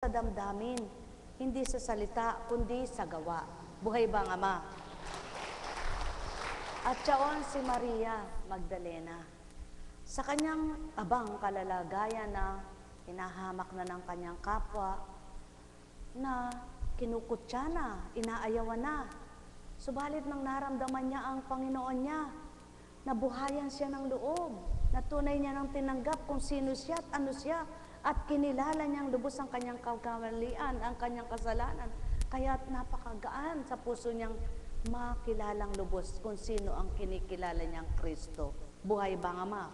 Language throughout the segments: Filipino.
sa damdamin, hindi sa salita, kundi sa gawa. Buhay ba ang Ama? At siyaon si Maria Magdalena. Sa kanyang abang kalalagayan na hinahamak na ng kanyang kapwa, na kinukutya na, inaayawan na. Subalit nang naramdaman niya ang Panginoon niya, nabuhayan siya ng loob, na tunay niya nang tinanggap kung sino siya at ano siya, at kinilala niyang lubos ang kanyang kakamalian, ang kanyang kasalanan. Kaya't napakagaan sa puso niyang makilalang lubos kung sino ang kinikilala niyang Kristo. Buhay ba ang Ama?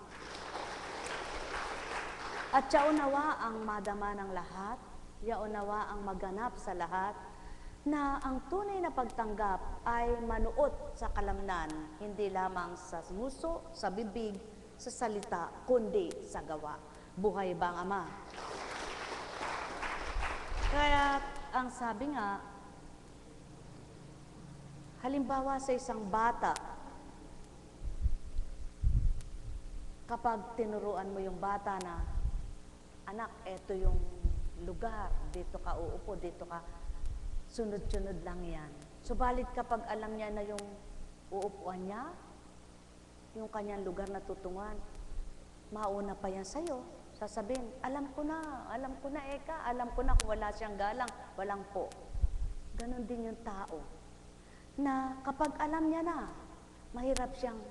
At yaunawa ang madama ng lahat, yaunawa ang maganap sa lahat, na ang tunay na pagtanggap ay manuot sa kalamnan, hindi lamang sa muso, sa bibig, sa salita, kundi sa gawa. Buhay ba ang Ama? Kaya ang sabi nga, halimbawa sa isang bata, kapag tinuruan mo yung bata na, anak, eto yung lugar, dito ka uupo, dito ka, sunod-sunod lang yan. Subalit kapag alam niya na yung uupuan niya, yung kanyang lugar na tutungan, mauna pa yan sa'yo. Sasabihin, alam ko na, Eka, alam ko na kung wala siyang galang, walang po. Ganon din yung tao, na kapag alam niya na, mahirap siyang